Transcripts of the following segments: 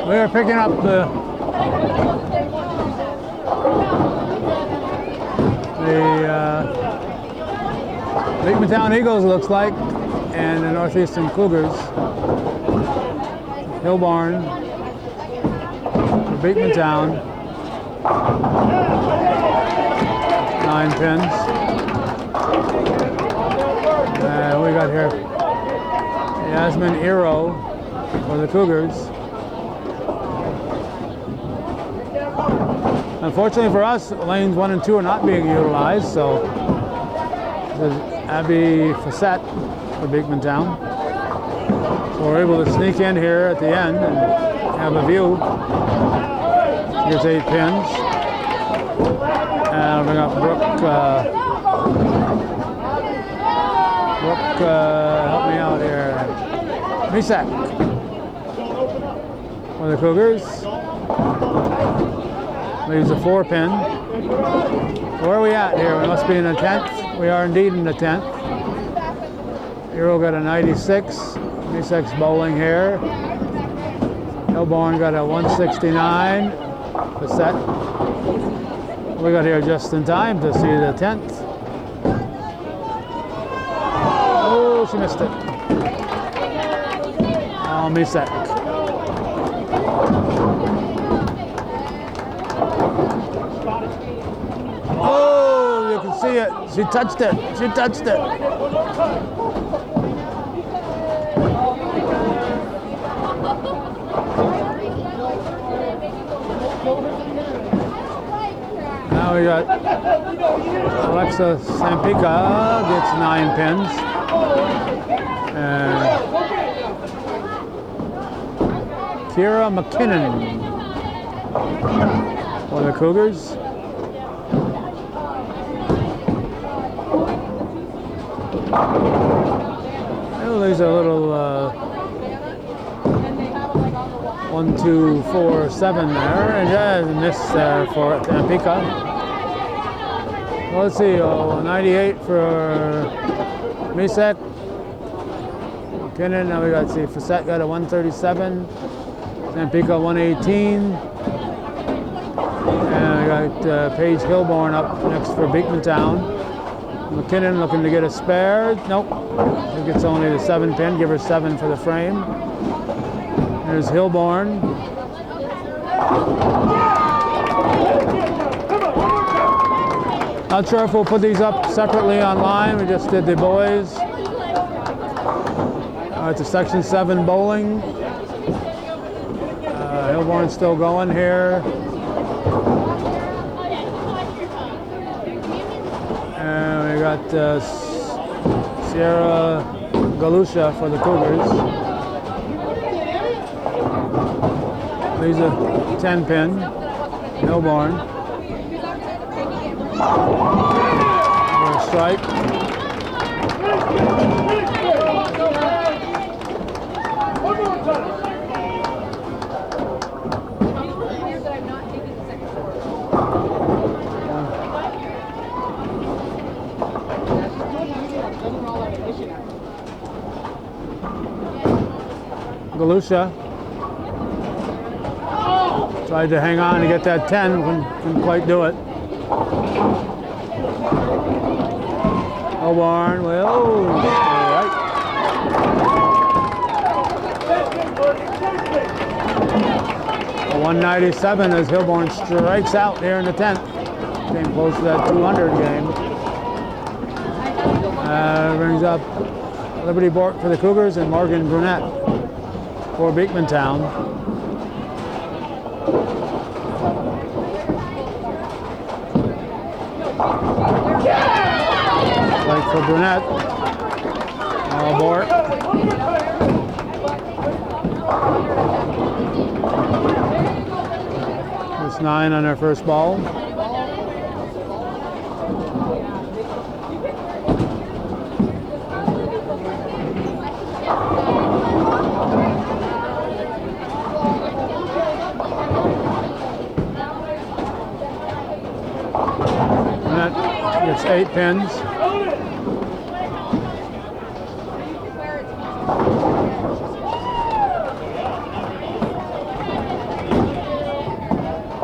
We are picking up the Beekmantown Eagles, looks like, and the Northeastern Cougars. Hillborn for Beekmantown. 9 pins. We got here Yasmin Ero for the Cougars. Unfortunately for us, lanes 1 and 2 are not being utilized, so there's Abby Facette for Beekmantown. So we're able to sneak in here at the end and have a view. Here's 8 pins. And I'll bring up Brooke, help me out here. Misak for the Cougars. Leaves a 4 pin. Where are we at here? We must be in the 10th. We are indeed in the 10th. Hero got a 96. Misak's bowling here. Hillborn got a 169. Facette. We got here just in time to see the 10th. Oh, she missed it. Oh, Misak. Oh, you can see it. She touched it. She touched it. Now we got Alexa Sampica gets 9 pins. And Kira McKinnon for the Cougars. Oh, there's a little 1, 2, 4, 7 there, and yeah, miss there for Tampica. Well, let's see, 98 for Misak. McKinnon, now we got, see, Facette got a 137, Tampica 118, and we got Paige Hillborn up next for Beekmantown. McKinnon looking to get a spare. Nope. He gets only the 7 pin. Give her 7 for the frame. There's Hillborn. Not sure if we'll put these up separately online. We just did the boys. It's a Section 7 bowling. Hillborn's still going here. And we got Sierra Galusha for the Cougars. These are 10 pin. Hillborn. Strike. Galusha tried to hang on to get that 10, couldn't quite do it. Hillborn, well, all right. A 197 as Hillborn strikes out here in the 10th. Came close to that 200 game. Brings up Liberty Bork for the Cougars and Morgan Brunette for Beekmantown. Right for Brunette. Bork. It's 9 on their first ball. It's 8 pins.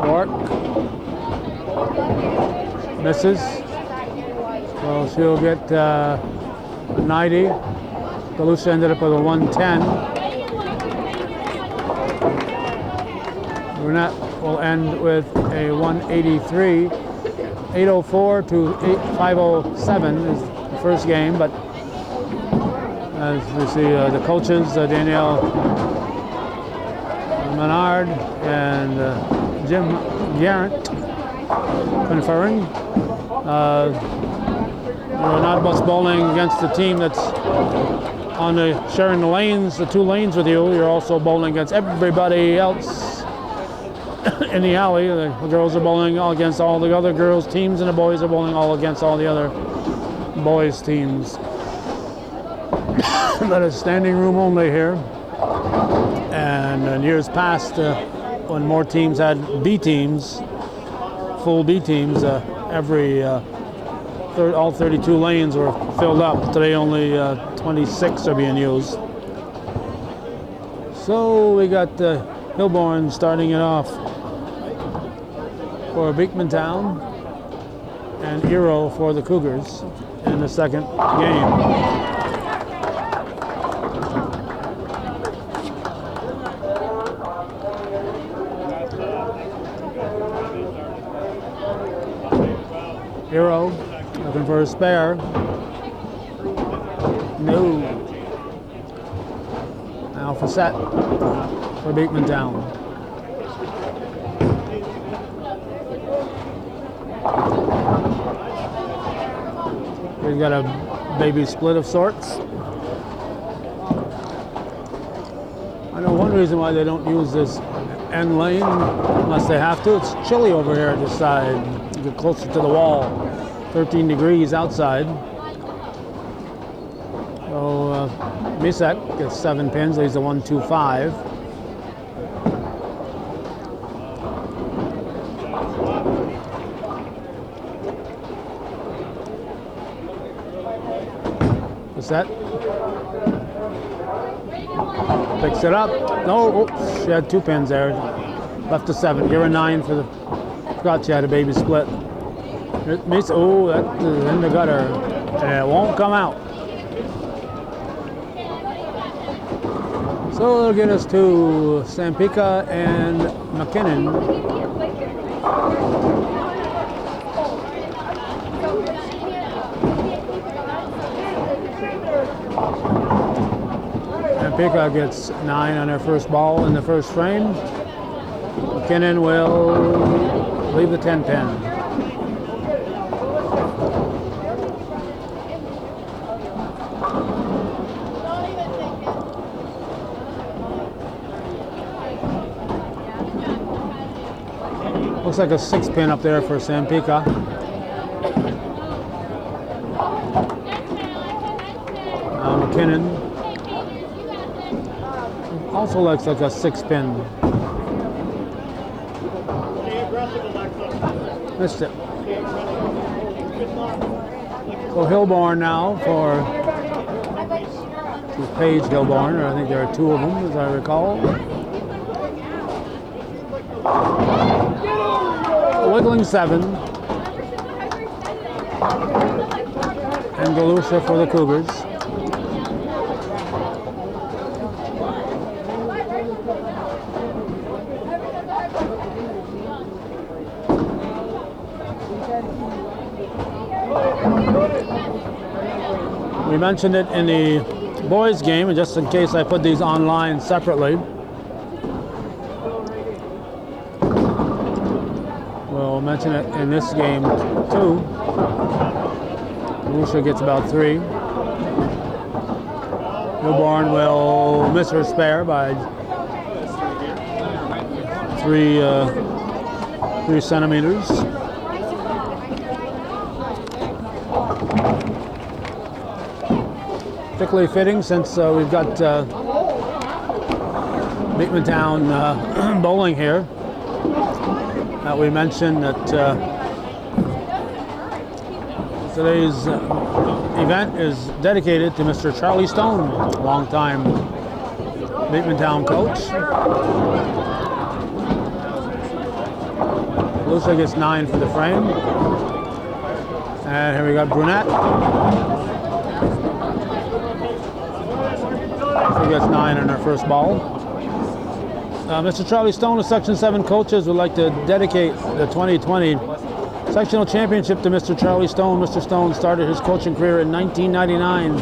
York misses. So she'll get 90. Galusha ended up with a 110. Brunette will end with a 183. 804 to 507 is the first game, but as we see the coaches, Danielle Menard and Jim Garrett conferring. We're not just bowling against the team that's on sharing the lanes, the two lanes with you. You're also bowling against everybody else in the alley. The girls are bowling all against all the other girls' teams, and the boys are bowling all against all the other boys' teams. But it's standing room only here. And in years past, when more teams had B teams, full B teams, all 32 lanes were filled up. Today only 26 are being used. So we got Hilborn starting it off for Beekmantown and Eero for the Cougars in the second game. Eero looking for a spare. No. Now for set for Beekmantown. We've got a baby split of sorts. I know one reason why they don't use this end lane unless they have to. It's chilly over here at this side. You get closer to the wall. 13 degrees outside. So Misek gets 7 pins, leaves a 125. Set. Picks it up. No, oops, she had 2 pins there. Left a 7. Give her 9 for the. Forgot she had a baby split. Oh, that's in the gutter. And it won't come out. So it'll get us to Sampika and McKinnon. Sampika gets 9 on her first ball in the first frame. McKinnon will leave the 10 pin. Looks like a 6 pin up there for Sampika. Now McKinnon also looks like a 6 pin. Missed it. So Hilborn now for Paige Hilborn, or I think there are 2 of them as I recall. Wiggling 7. And Galusha for the Cougars. We mentioned it in the boys game, and just in case I put these online separately, we'll mention it in this game too. Galusha gets about 3. Hilborn will miss her spare by 3 centimeters. Particularly fitting since we've got Beekmantown bowling here. We mentioned that today's event is dedicated to Mr. Charlie Stone, longtime Beekmantown coach. Lucia gets 9 for the frame. And here we got Brunette. She gets 9 on her first ball. Mr. Charlie Stone of Section 7 coaches would like to dedicate the 2020 sectional championship to Mr. Charlie Stone. Mr. Stone started his coaching career in 1999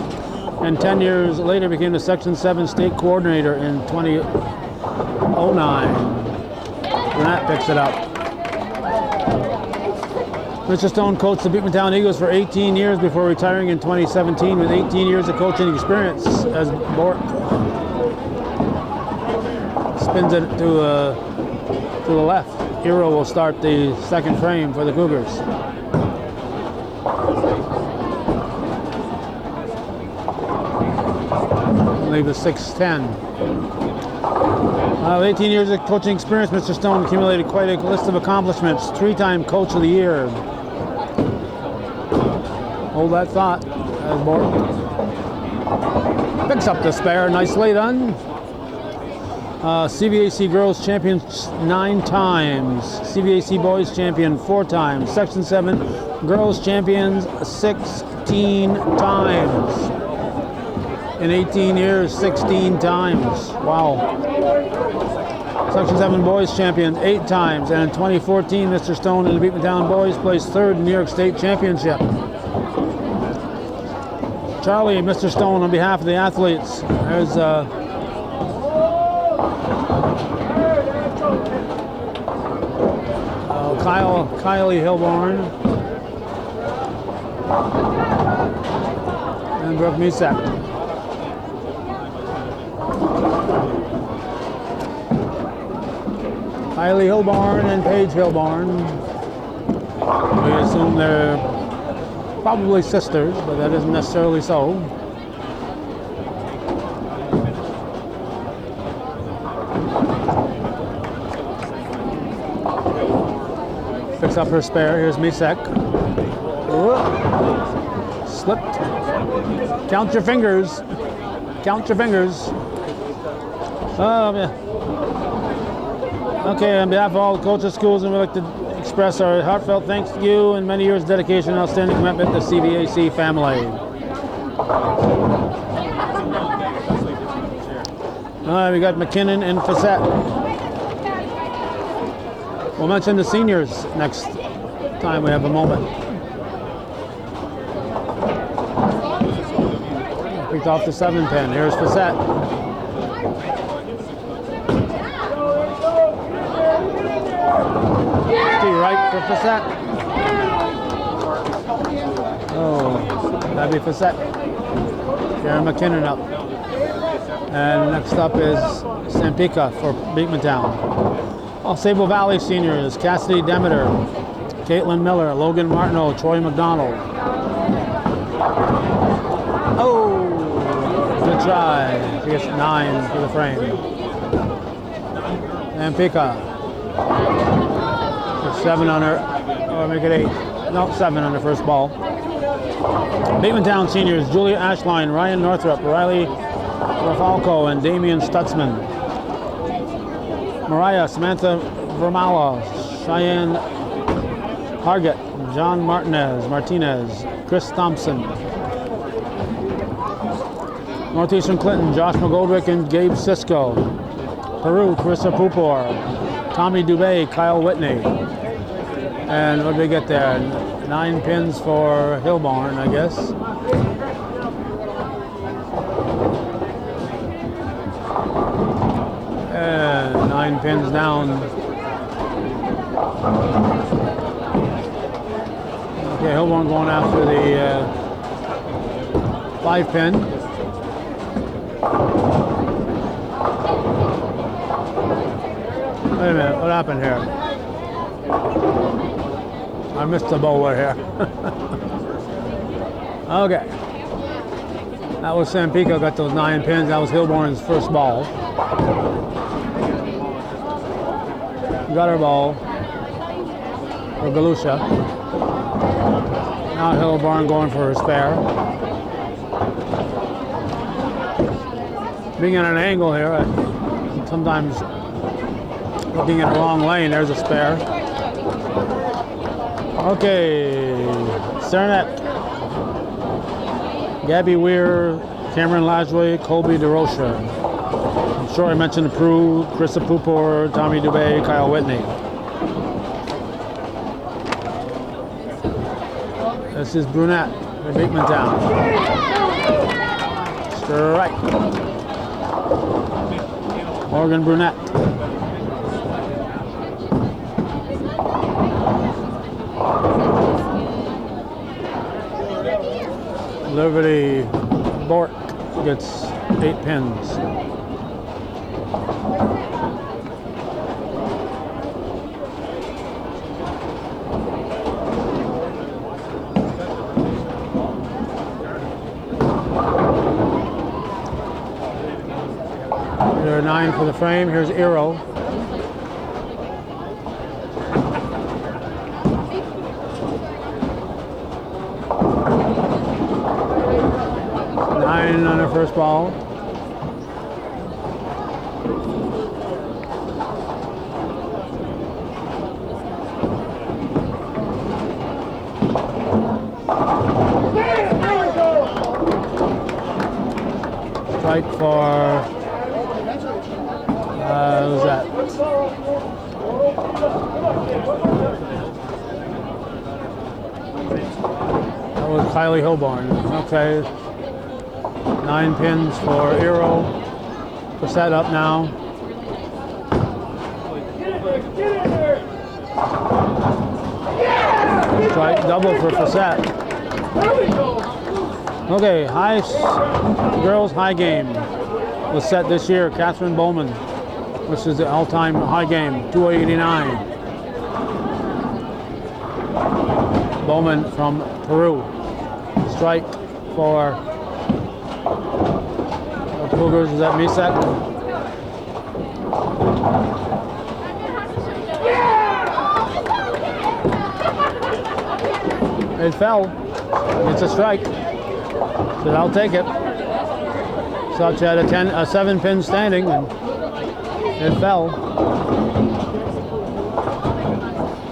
and 10 years later became the Section 7 state coordinator in 2009. Brunette picks it up. Mr. Stone coached the Beekmantown Eagles for 18 years before retiring in 2017 with 18 years of coaching experience as Bork spins it to the left. Hero will start the second frame for the Cougars. I believe it's 6-10. With 18 years of coaching experience, Mr. Stone accumulated quite a list of accomplishments. 3-time Coach of the Year. Hold that thought, as Bork picks up the spare. Nicely done. CVAC Girls Champions 9 times. CVAC Boys Champion 4 times. Section 7 Girls Champions 16 times. In 18 years, 16 times. Wow. Section 7 Boys Champion 8 times. And in 2014, Mr. Stone and the Beekmantown Boys placed 3rd in New York State Championship. Charlie, Mr. Stone, on behalf of the athletes, there's Kylie Hilborn and Brooke Misek. Kylie Hilborn and Paige Hilborn. We assume they're probably sisters, but that isn't necessarily so. Picks up her spare. Here's Misek. Slipped. Count your fingers. Count your fingers. Yeah. Okay, on behalf of all the coaches, schools, and we'd like to express our heartfelt thanks to you and many years of dedication and outstanding commitment to the CVAC family. We got McKinnon and Facette. We'll mention the seniors next time we have a moment. Picked off the 7 pin. Here's Facette. Right for Facette. Oh, that'd be Facette. Sharon McKinnon up. And next up is Sampika for Beekmantown. Sable Valley seniors, Cassidy Demeter, Caitlin Miller, Logan Martineau, Troy McDonald. Oh, good try. She gets 9 for the frame. Sampika. 7 on her, or make it 8. No, 7 on her first ball. Beekmantown seniors, Julia Ashline, Ryan Northrup, Riley Rafalco, and Damian Stutzman. Mariah, Samantha Vermala, Cheyenne Hargett, John Martinez, Chris Thompson. Northeastern Clinton, Josh McGoldrick and Gabe Sisko. Peru, Carissa Pupor, Tommy Dubé, Kyle Whitney. And what did we get there? 9 pins for Hilborn, I guess. And 9 pins down. Okay, Hilborn going after the 5 pin. Wait a minute, what happened here? I missed the bowler here. Okay. That was Sampika, got those 9 pins. That was Hilborn's first ball. Got her ball for Galusha. Now Hilborn going for her spare. Being at an angle here, sometimes looking in the wrong lane, there's a spare. Okay, Sarnet, Gabby Weir, Cameron Lajway, Colby DeRocha. I'm sure I mentioned Prue, Krista Pupor, Tommy Dubé, Kyle Whitney. This is Brunette for Beekmantown. Strike. Morgan Brunette. Liberty Bork gets 8 pins. There are 9 for the frame. Here's Eero. On her first ball. Strike for who's that? That was Kylie Hilborn. Okay. 9 pins for Eero. For set up now. Strike double for Facette. Okay, girls high game was set this year. Catherine Bowman, which is the all-time high game, 289. Bowman from Peru. Strike for Cougars. Is that Misek? It fell. It's a strike. So I'll take it. So she had a 7-pin standing, and it fell.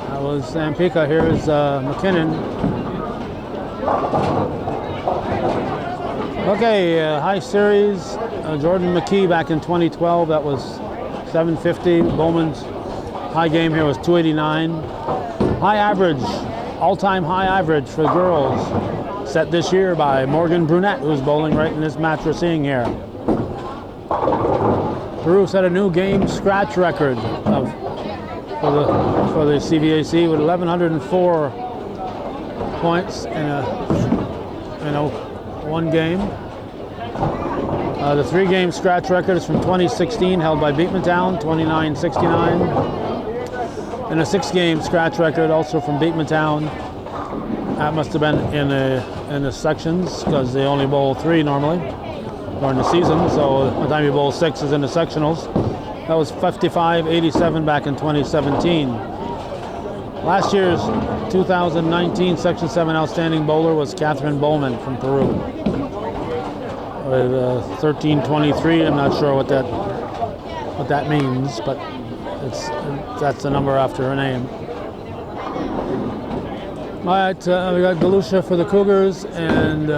That was Zampika. Here's McKinnon. Okay, high series. Jordan McKee back in 2012. That was 750. Bowman's high game here was 289. High average, all-time high average for girls, set this year by Morgan Brunette, who's bowling right in this match we're seeing here. Peru set a new game scratch record for the CVAC with 1,104 points in one game. The 3-game scratch record is from 2016, held by Beekmantown, 2969. And a 6-game scratch record also from Beekmantown. That must have been in the sections, because they only bowl 3 normally during the season. So by the time you bowl 6 is in the sectionals. That was 55-87 back in 2017. Last year's 2019 Section 7 outstanding bowler was Catherine Bowman from Peru. With 1323, I'm not sure what that means, but that's the number after her name. All right, we got Galusha for the Cougars and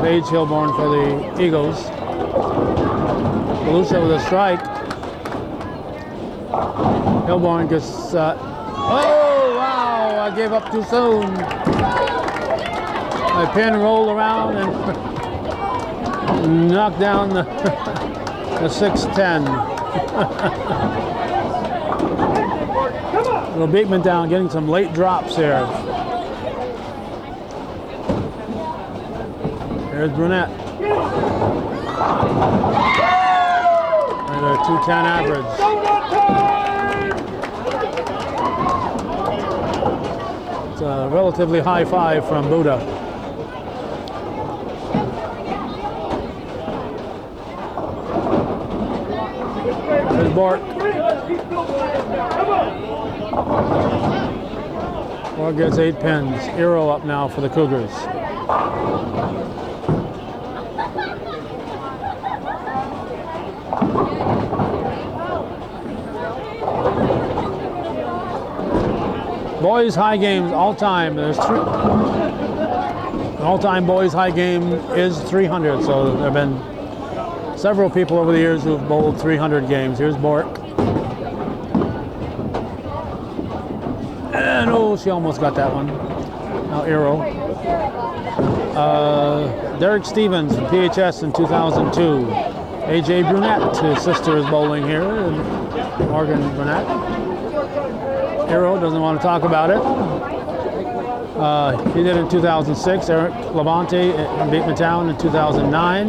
Paige Hilborn for the Eagles. Galusha with a strike. Hilborn gets. Oh wow! I gave up too soon. My pin rolled around and knocked down the 610. Little Beekmantown getting some late drops here. There's Brunette. And a 210 average. It's a relatively high 5 from Buddha. There's Bork. Bork gets 8 pins. Eero up now for the Cougars. Boys high games all time. There's three. All-time boys high game is 300. So there have been several people over the years who've bowled 300 games. Here's Bork. And oh, she almost got that one. Now Eero. Derek Stevens from PHS in 2002. AJ Brunette, his sister is bowling here. Morgan Brunette. Eero doesn't want to talk about it. He did in 2006. Eric Levante in Beekmantown in 2009.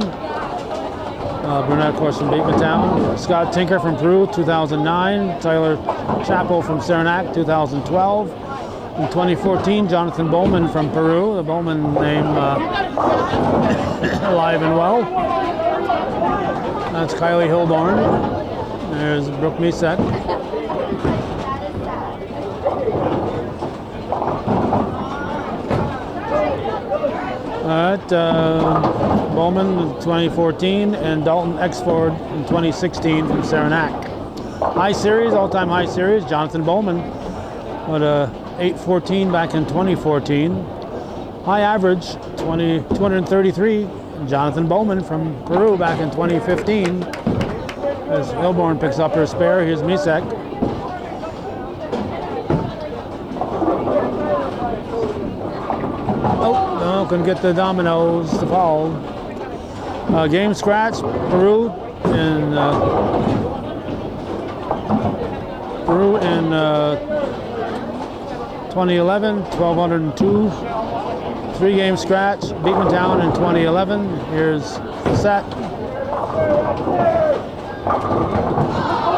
Brunette, of course, from Beekmantown. Scott Tinker from Peru, 2009. Tyler Chappell from Saranac, 2012. In 2014, Jonathan Bowman from Peru. The Bowman name alive and well. That's Kylie Hilborn. There's Brooke Misek. Bowman in 2014 and Dalton Exford in 2016 from Saranac. High series, all-time high series, Jonathan Bowman with a 814 back in 2014. High average, 233, Jonathan Bowman from Peru back in 2015. As Hilborn picks up her spare, here's Misek. Oh, no, couldn't get the dominoes to fall. Game scratch, Peru in 2011, 1202. 3-game scratch, Beekmantown in 2011. Here's the set.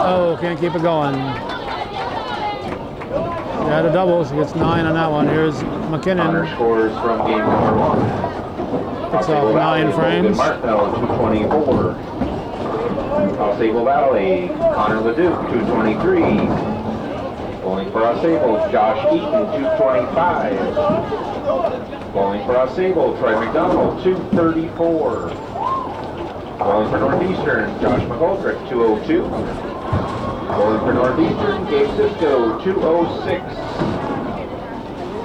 Oh, can't keep it going. She had a double, she gets 9 on that one. Here's McKinnon. Scores from game number 1. Picks off 9 frames. Martell, 224. Sable Valley, Connor Leduc, 223. Bowling for Sable, Josh Eaton, 225. Bowling for Sable, Troy McDonald, 234. Bowling for Northeastern, Josh McGoldrick, 202. Bowling for Northeastern, Gabe Sisko, 206.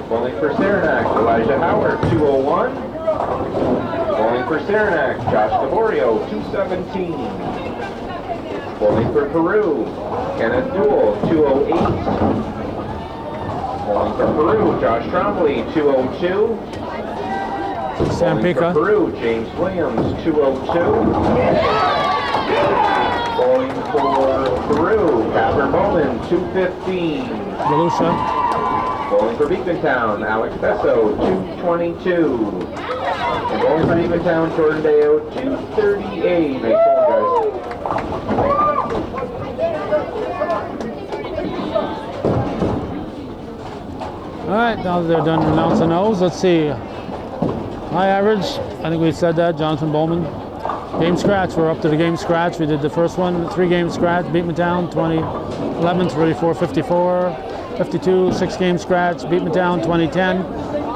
Bowling for Saranac, Elijah Howard, 201. Bowling for Saranac, Josh Gavorio, 217. Bowling for Peru, Kenneth Duell, 208. Bowling for Peru, Josh Trombley, 202. Bowling for Peru, James Williams, 202. Bowling for Peru, Capper Bowman, 215. Galusha. Bowling for Beekmantown, Alex Besso, 222. And bowling for Beekmantown, Jordan Deo, 238. Nice ball, guys. All right, now that they're done announcing those, let's see. High average, I think we said that, Jonathan Bowman. Game scratch, we're up to the game scratch. We did the first one, 3-game scratch, Beekmantown, 2011, 34-54. 52, 6-game scratch, Beekmantown, 2010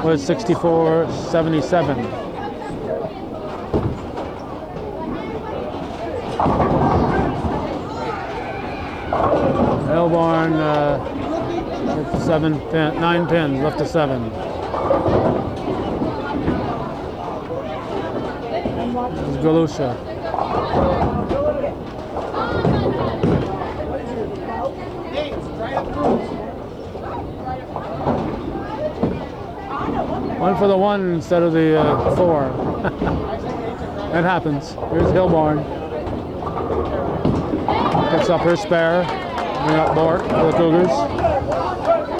was 64-77. Hilborn, 9 pins, left to 7. There's Galusha. Went for the 1 instead of the 4. That happens. Here's Hilborn. Picks up her spare. Bring up Bork for the Cougars.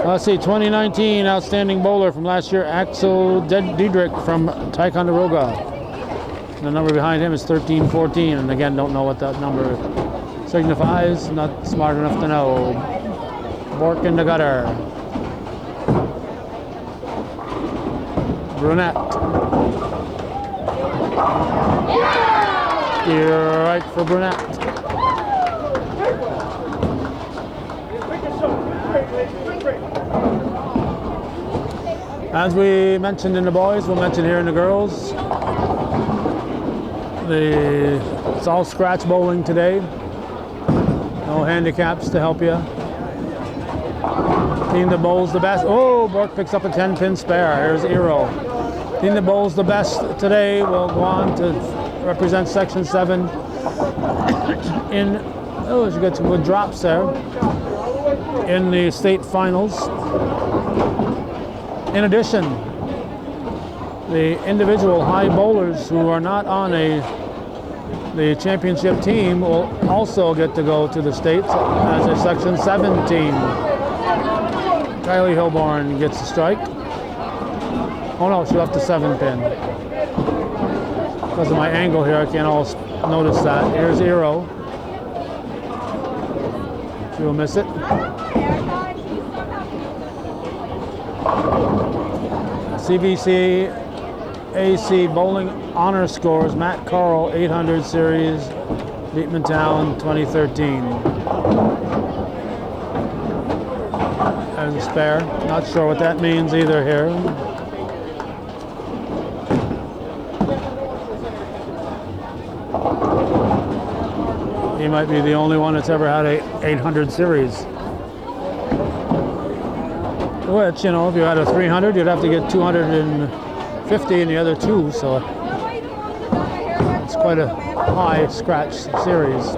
Let's see, 2019 outstanding bowler from last year, Axel Diedrich from Ticonderoga. The number behind him is 1314, and again, don't know what that number signifies. Not smart enough to know. Bork in the gutter. Brunette. You're right for Brunette. As we mentioned in the boys, we'll mention here in the girls. It's all scratch bowling today. No handicaps to help you. Team that bowls the best. Oh, Bork picks up a 10-pin spare. Here's Eero. Team that bowls the best today will go on to represent Section 7 in, oh, she got some good drops there, in the state finals. In addition, the individual high bowlers who are not on the championship team will also get to go to the States as a Section 7 team. Kylie Hilborn gets the strike. Oh no, she left the 7-pin. Because of my angle here, I can't always notice that. Here's Eero. She will miss it. CBC AC Bowling Honor Scores, Matt Carl, 800 Series, Beekmantown, 2013. There's a spare. Not sure what that means either here. He might be the only one that's ever had a 800 series. Which, you know, if you had a 300, you'd have to get 250 in the other two, so it's quite a high scratch series.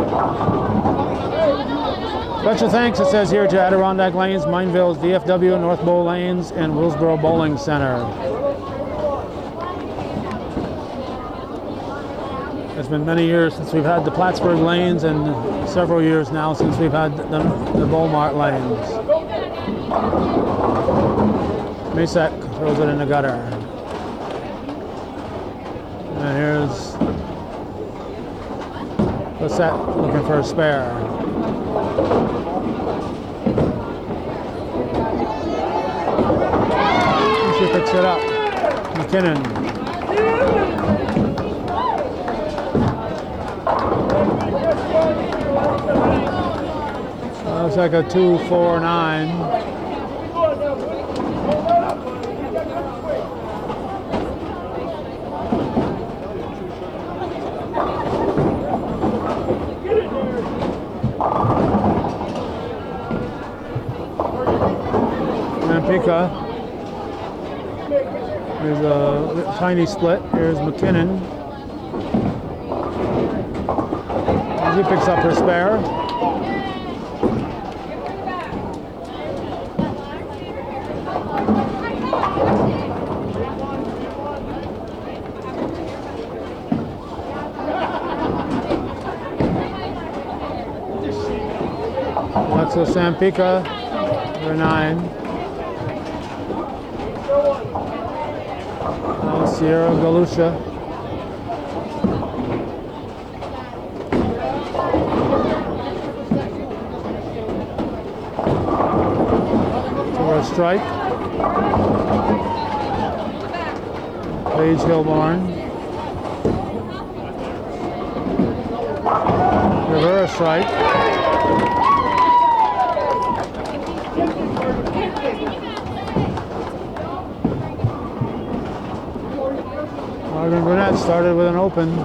Special thanks, it says here, to Adirondack Lanes, Mineville's DFW, North Bow Lanes, and Willsboro Bowling Center. It's been many years since we've had the Plattsburgh Lanes, and several years now since we've had the Beaumont Lanes. Misek throws it in the gutter. And here's Lissette looking for a spare. She picks it up. McKinnon. Looks like a 2-4-9. Pika. There's a tiny split. Here's McKinnon. She picks up her spare. Alexo Sampika, number 9. Sierra Galusha. For a strike. Paige Hilborn. Reverse strike. Marvin Burnett started with an open.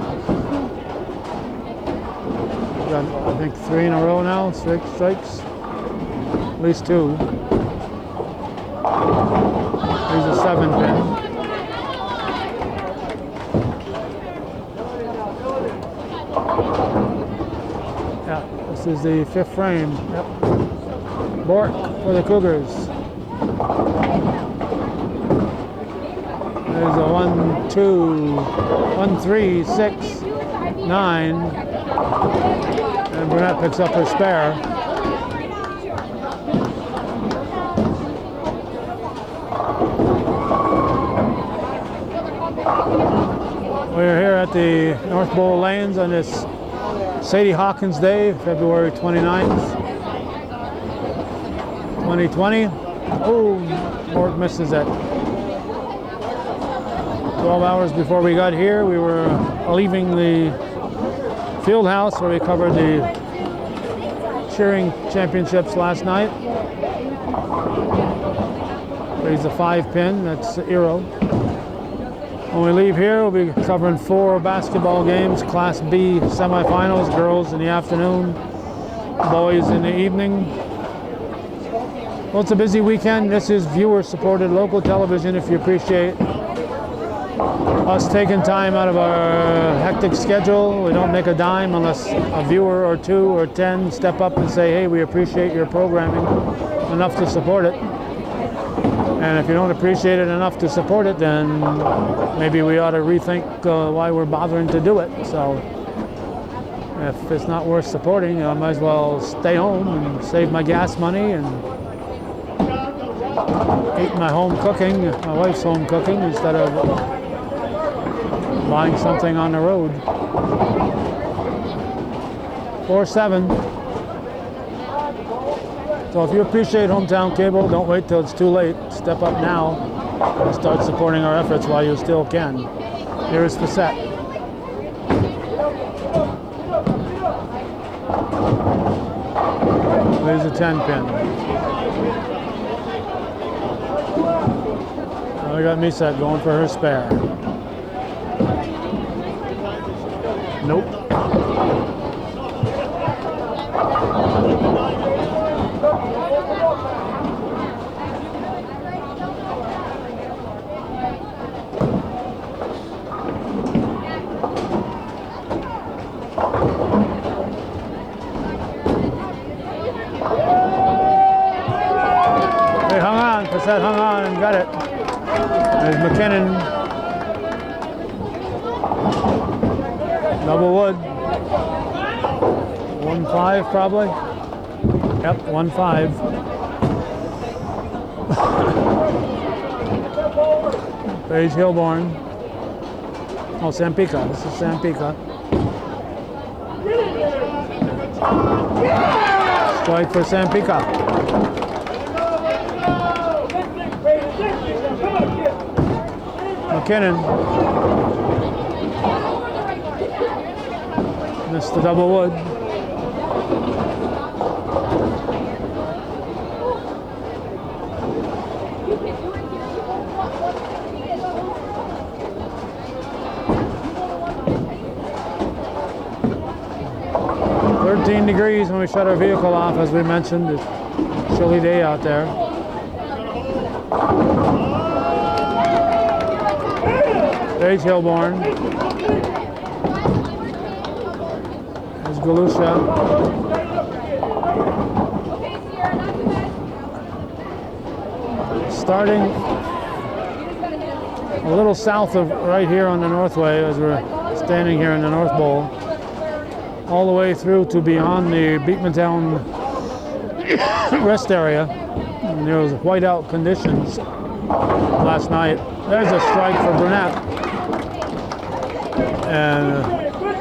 Got, I think, 3 in a row now, 6 strikes. At least 2. Here's a 7-pin. Yeah, this is the 5th frame. Yep. Bork for the Cougars. There's a 1, 2, 1, 3, 6, 9. And Burnett picks up her spare. We're here at the North Bowl Lanes on this Sadie Hawkins Day, February 29th, 2020. Oh, Bork misses it. 12 hours before we got here, we were leaving the field house where we covered the cheering championships last night. He's a 5-pin, that's Eero. When we leave here, we'll be covering 4 basketball games, Class B semifinals, girls in the afternoon, boys in the evening. Well, it's a busy weekend. This is viewer-supported local television. If you appreciate us taking time out of our hectic schedule, we don't make a dime unless a viewer or 2 or 10 step up and say, hey, we appreciate your programming enough to support it. And if you don't appreciate it enough to support it, then maybe we ought to rethink why we're bothering to do it. So if it's not worth supporting, I might as well stay home and save my gas money and eat my home cooking, my wife's home cooking, instead of buying something on the road. 4-7. So if you appreciate hometown cable, don't wait till it's too late. Step up now and start supporting our efforts while you still can. Here's the set. There's a 10 pin. Now we got Misak going for her spare. Nope. They hung on, Cassette hung on and got it. There's McKinnon. Double wood. 1-5 probably. Yep, 1-5. Paige Hilborn. Oh, Sampika. This is Sampika. Strike for Sampika. McKinnon. Missed the double wood. Degrees when we shut our vehicle off, as we mentioned. It's a chilly day out there. Paige Hilborn. There's Galusha. Starting a little south of right here on the Northway, as we're standing here in the North Bowl, all the way through to beyond the Beekmantown rest area. And there was whiteout conditions last night. There's a strike for Brunette. And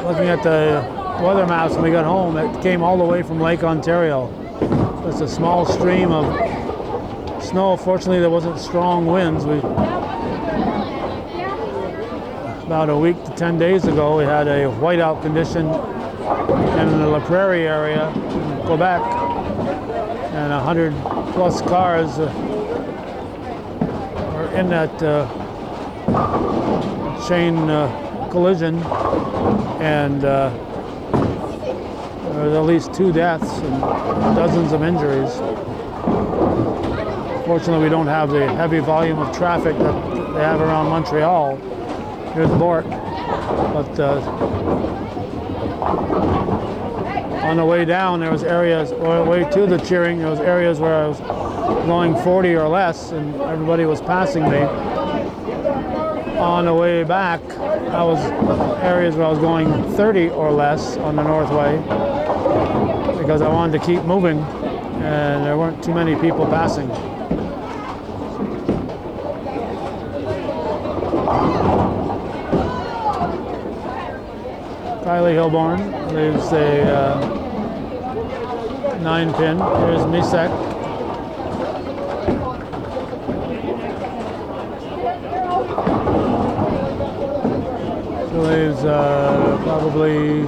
looking at the weather maps when we got home, it came all the way from Lake Ontario. It's a small stream of snow. Fortunately, there wasn't strong winds. About a week to 10 days ago, we had a whiteout condition in the La Prairie area in Quebec, and 100 plus cars were in that chain collision, and there was at least 2 deaths and dozens of injuries. Fortunately, we don't have the heavy volume of traffic that they have around Montreal. Here's Bork, but on the way down, there was areas, or the way to the cheering, there was areas where I was going 40 or less, and everybody was passing me. On the way back, I was areas where I was going 30 or less on the Northway, because I wanted to keep moving, and there weren't too many people passing. Kylie Hilborn leaves a 9 pin. Here's Misak. She leaves probably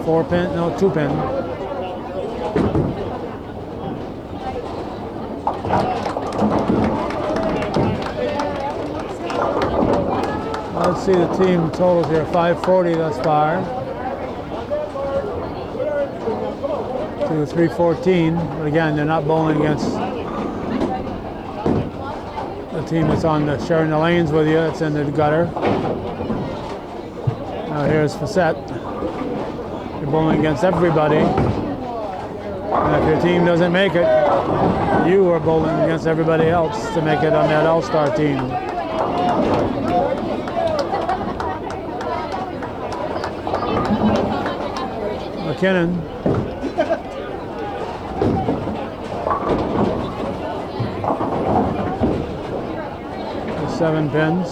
4 pin, no, 2 pin. Let's see the team totals here. 540 thus far to 314. But again, they're not bowling against team that's on the sharing the lanes with you. It's in the gutter. Now here's Facette. You're bowling against everybody. And if your team doesn't make it, you are bowling against everybody else to make it on that all-star team. McKinnon. 7 pins.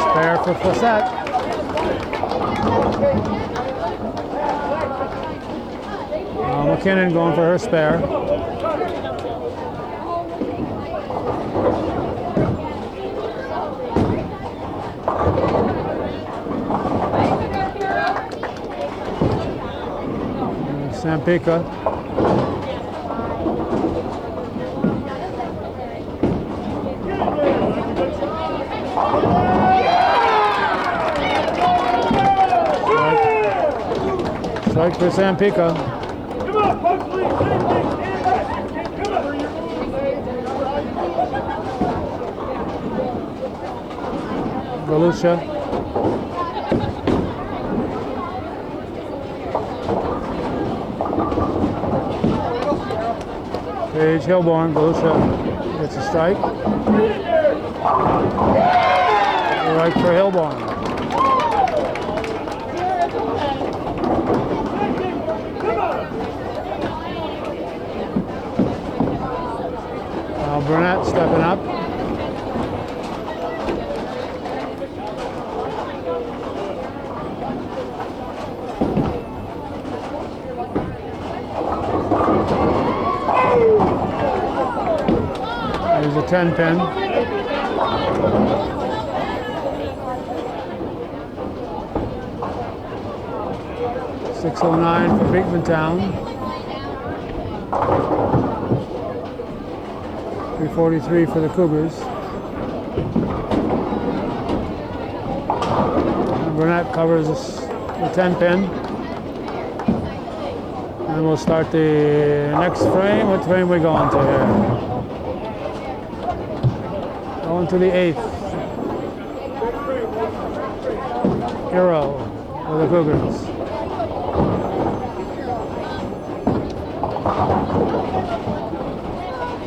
Spare for Facette. McKinnon going for her spare. Sampika. Strike for Sampika. Galusha. Page Hilborn, Galusha gets a strike. Right for Hilborn. Now Burnett stepping up. There's a 10 pin. .609 for Beekmantown. 343 for the Cougars. And Burnett covers the 10 pin. And we'll start the next frame. What frame are we going to here? Going to the 8th. Hero for the Cougars.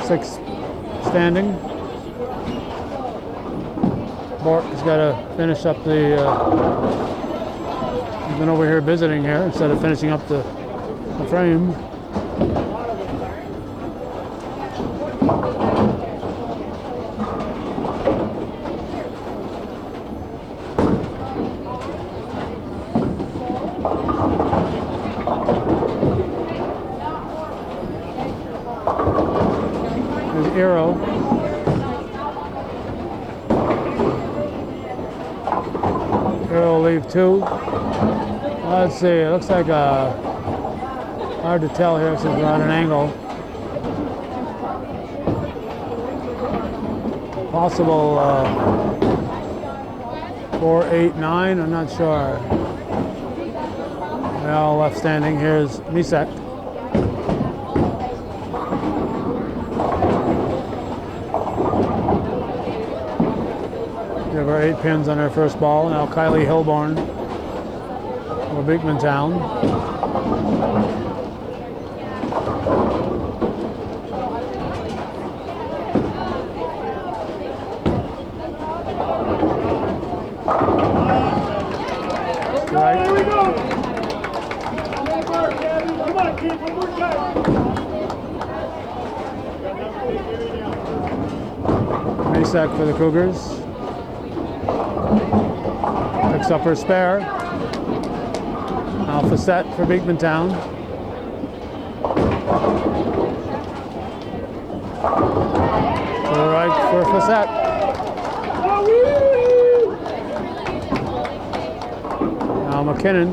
Six standing. Bork has got to finish up the. He's been over here visiting here instead of finishing up the frame. Arrow. Arrow will leave 2. Let's see, it looks like hard to tell here since we're on an angle. Possible 4, 8, 9, I'm not sure. Well, left standing, here's Misek. We have our 8 pins on our first ball. Now Kylie Hilborn for Beekmantown. Right. There we go. Come on, kid, one more time. Misek for the Cougars. Picks up her spare. Now Facette for Beekmantown. To the right for Facette. Now McKinnon.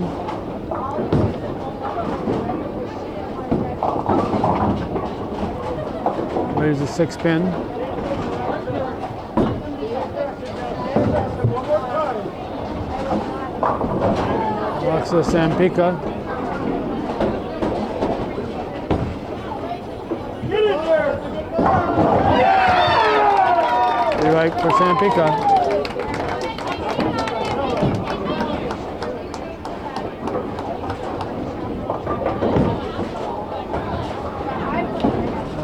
There's a 6 pin. Alexa Sampika. Get in there! Free right for Sampika.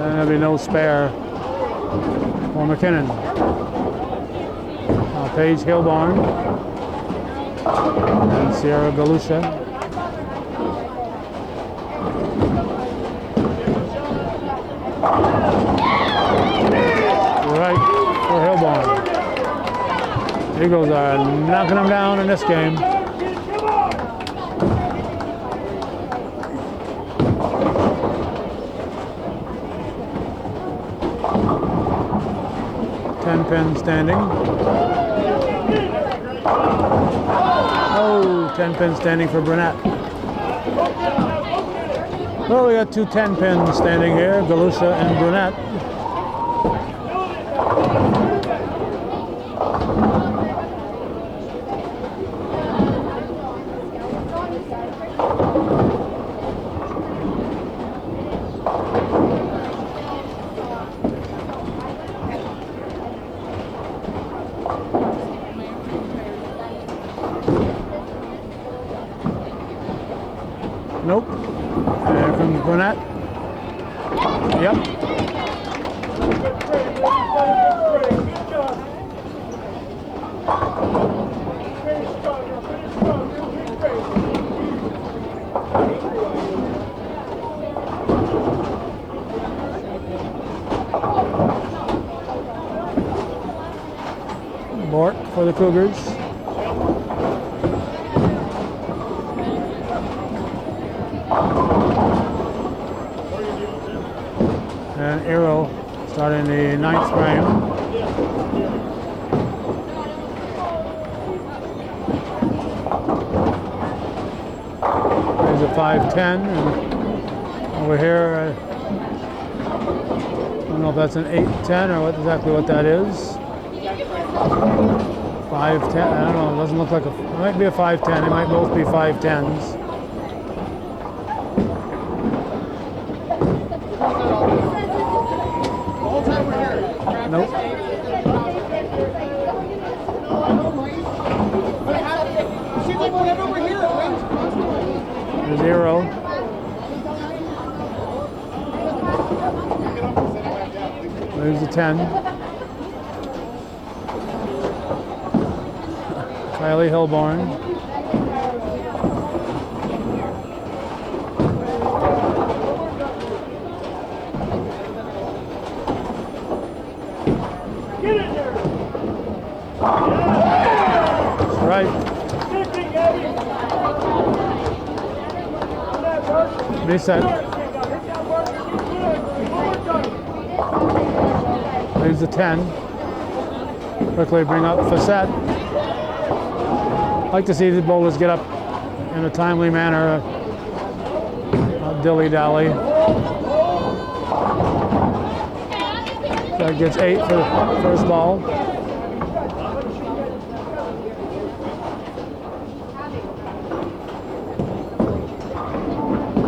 And there'll be no spare for McKinnon. Now Paige Hilborn and Sierra Galusha. Right for Hilborn. Eagles are knocking them down in this game. Come on! 10 pin standing. Oh, 10 pin standing for Burnett. Well, we got two 10 pins standing here, Galusha and Burnett. Nope. And from Burnett. Yep. Bork for the Cougars. And Arrow starting the 9th frame. There's a 5-10, and over here, I don't know if that's an 8-10 or exactly what that is. 5-10, I don't know, it doesn't look like it might be a 5-10, it might both be 5-10s. Nope. There's Arrow. There's the 10. Kylie Hilborn. Get in there! That's right. Reset. There's the 10. Quickly bring up Facette. Like to see the bowlers get up in a timely manner. Not dilly-dally. That gets 8 for the first ball.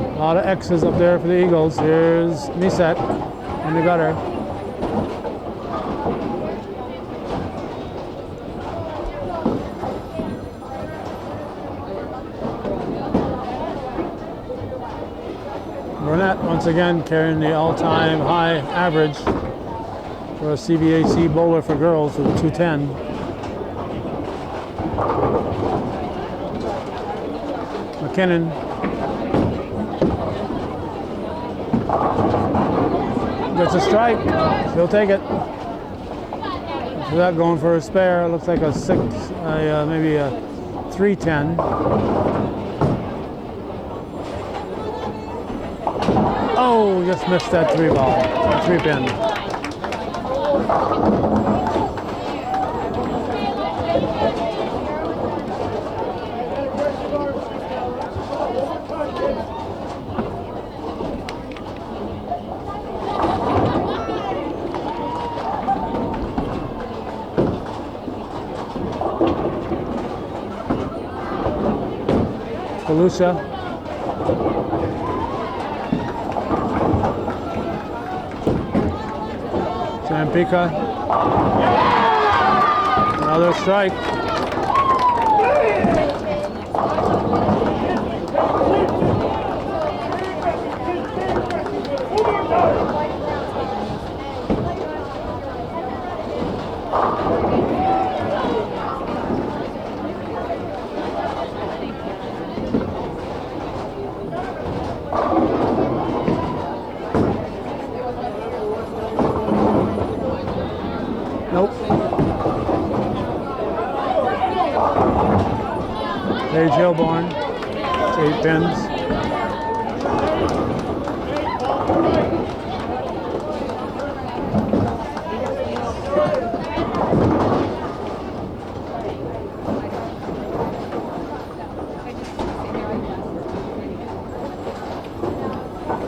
A lot of X's up there for the Eagles. Here's Niset in the gutter. Burnett once again carrying the all-time high average for a CVAC bowler for girls with 210. McKinnon. Gets a strike. He'll take it. Without going for a spare, it looks like a 6, maybe a 310. Oh, just missed that 3 ball, 3 pin. Volusia. Zampika. Another strike. Nope. Page Hilborn. It's 8 pins.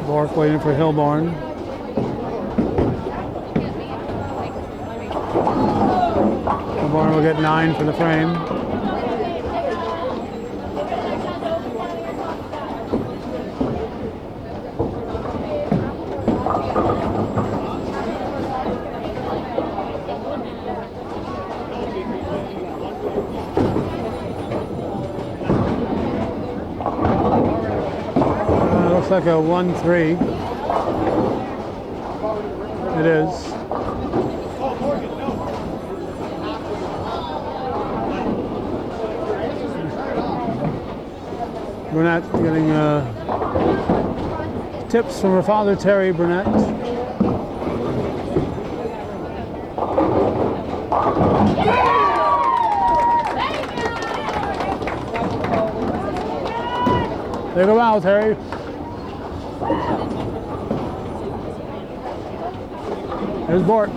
Bork waiting for Hilborn. Hilborn will get 9 for the frame. Looks like a 1-3. It is. Burnett getting tips from her father, Terry Burnett. Take a bow, Terry. Here's Bork.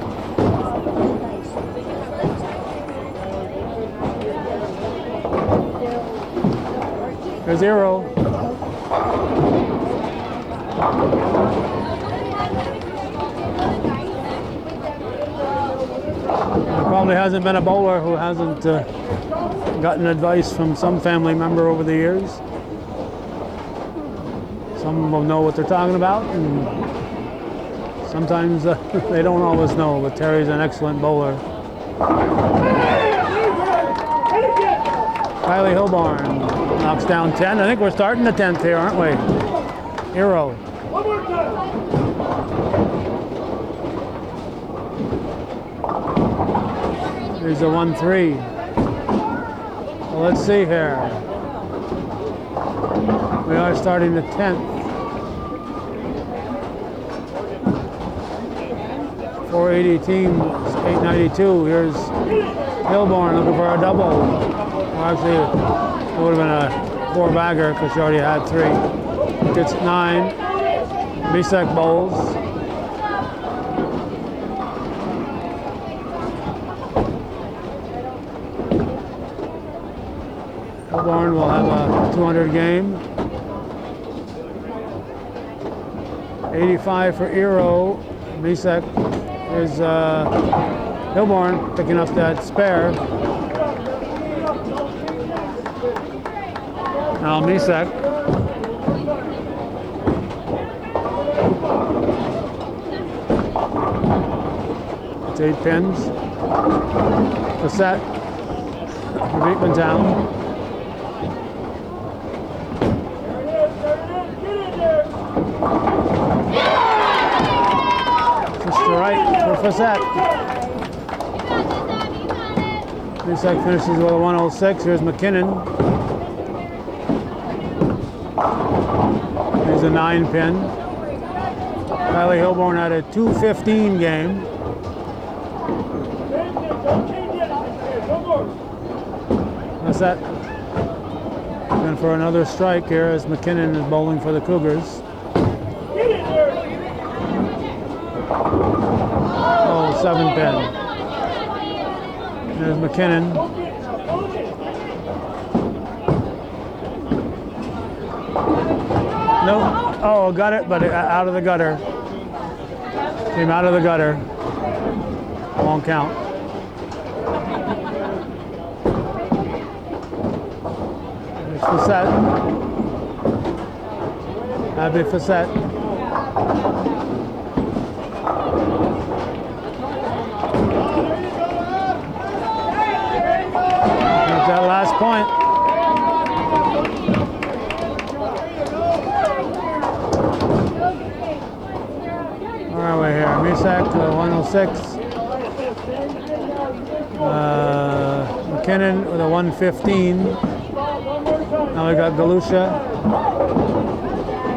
There's 0. There probably hasn't been a bowler who hasn't gotten advice from some family member over the years. Some will know what they're talking about, and sometimes they don't always know, but Terry's an excellent bowler. Kylie Hilborn knocks down 10. I think we're starting the 10th here, aren't we? Hero. One more time. Here's a 1-3. Well, let's see here. We are starting the 10th. 480 teams, 892. Here's Hilborn looking for a double. Well, actually, it would have been a 4-bagger because she already had 3. Gets 9. Bisek bowls. Hilborn will have a 200 game. 85 for Eero. Bisek is Hilborn picking up that spare. Now Misek. It's 8 pins. The set for Beekmantown. Just right for Facette. Misek finishes with a 106. Here's McKinnon. Here's a 9 pin. Kylie Hilborn had a 215 game. That's that. And for another strike here as McKinnon is bowling for the Cougars. Oh, 7 pin. There's McKinnon. Nope. Oh, got it, but out of the gutter. Came out of the gutter. Won't count. There's the set. Happy Facet. That's that last point. Where are we here? Misak to 106. McKinnon with a 115. Now we got Galusha.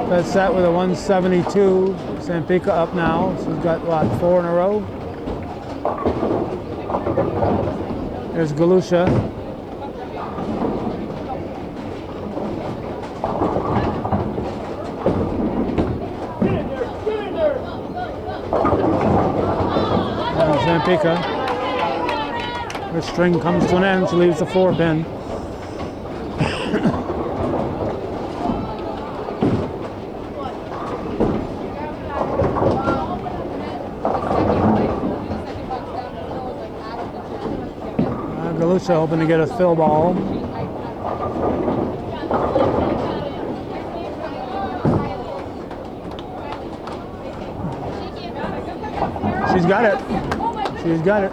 Facet with a 172. Sampika up now. She's got what, 4 in a row? There's Galusha. And Sampika. Her string comes to an end. She leaves the 4-pin. Galusha hoping to get a fill ball. She's got it. She's got it.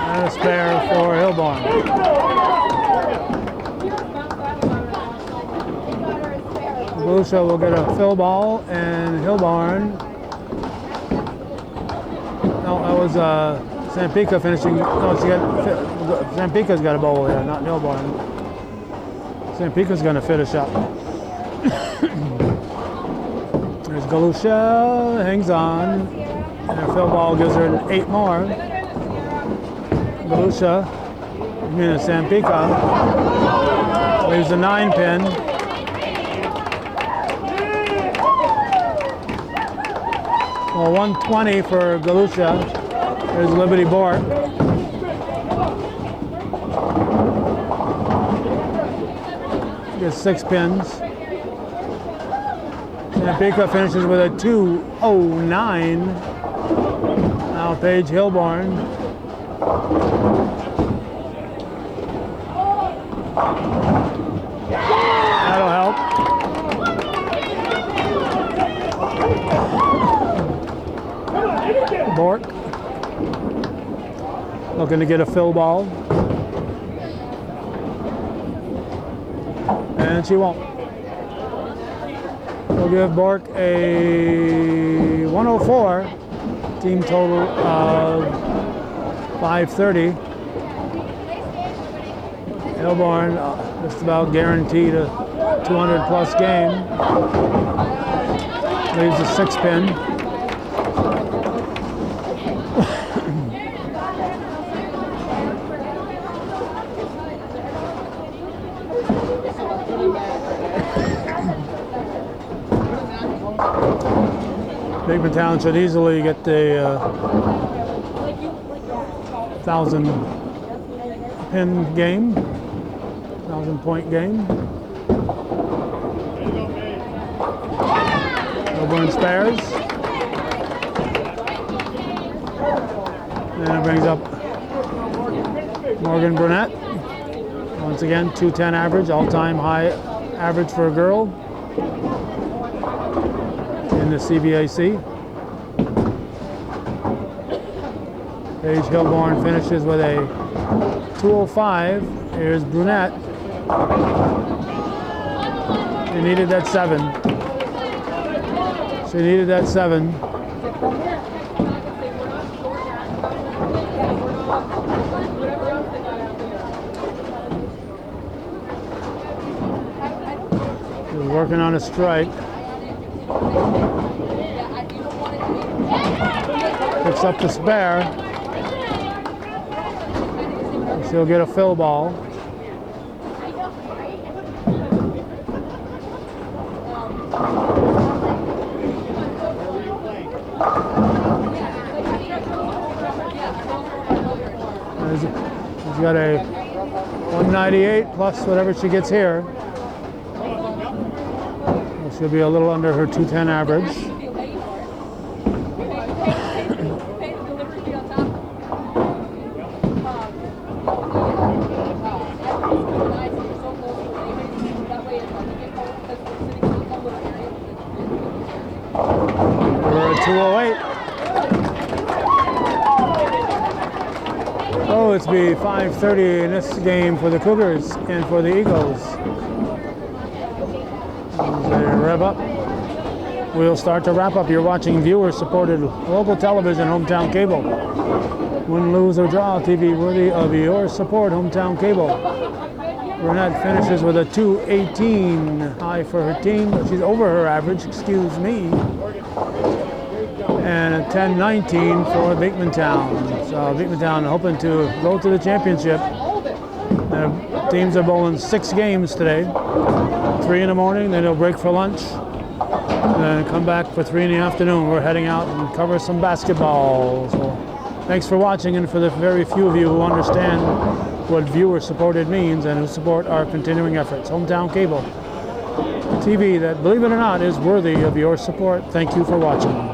And a spare for Hillborn. Galusha will get a fill ball, and Hillborn. No, that was Sampika finishing. No, Sampika's got a bowl here, not Hillborn. Sampika's going to finish up. There's Galusha, hangs on, and her fill ball gives her 8 more. Galusha, Sampika, leaves the 9-pin. Well, 120 for Galusha. There's Liberty Bork. Gets 6 pins. Sampika finishes with a 209. Now Paige Hillborn. That'll help. Bork looking to get a fill ball, and she won't. We'll give Bork a 104, team total of 530. Hillborn just about guaranteed a 200 plus game. Leaves a 6-pin. Beekmantown should easily get the 1,000-pin game, 1,000-point game. Hillborn spares. And it brings up Morgan Burnett. Once again, 210 average, all-time high average for a girl in the CBAC. Paige Hillborn finishes with a 205. Here's Brunette. She needed that 7. She needed that 7. She's working on a strike. Picks up the spare. She'll get a fill ball. She's got a 198 plus whatever she gets here. She'll be a little under her 210 average. 2:08. Oh, it's be 5:30 in this game for the Cougars and for the Eagles. As they rev up, we'll start to wrap up. You're watching viewer-supported local television, Hometown Cable. Win, lose, or draw, TV worthy of your support, Hometown Cable. Burnett finishes with a 218 high for her team. She's over her average, excuse me. And a 10-19 for Beekmantown. So Beekmantown hoping to go to the championship. The teams are bowling 6 games today. 3 in the morning, then they'll break for lunch. And then come back for 3 in the afternoon. We're heading out and cover some basketball. So thanks for watching, and for the very few of you who understand what viewer-supported means and who support our continuing efforts. Hometown Cable, TV that, believe it or not, is worthy of your support. Thank you for watching.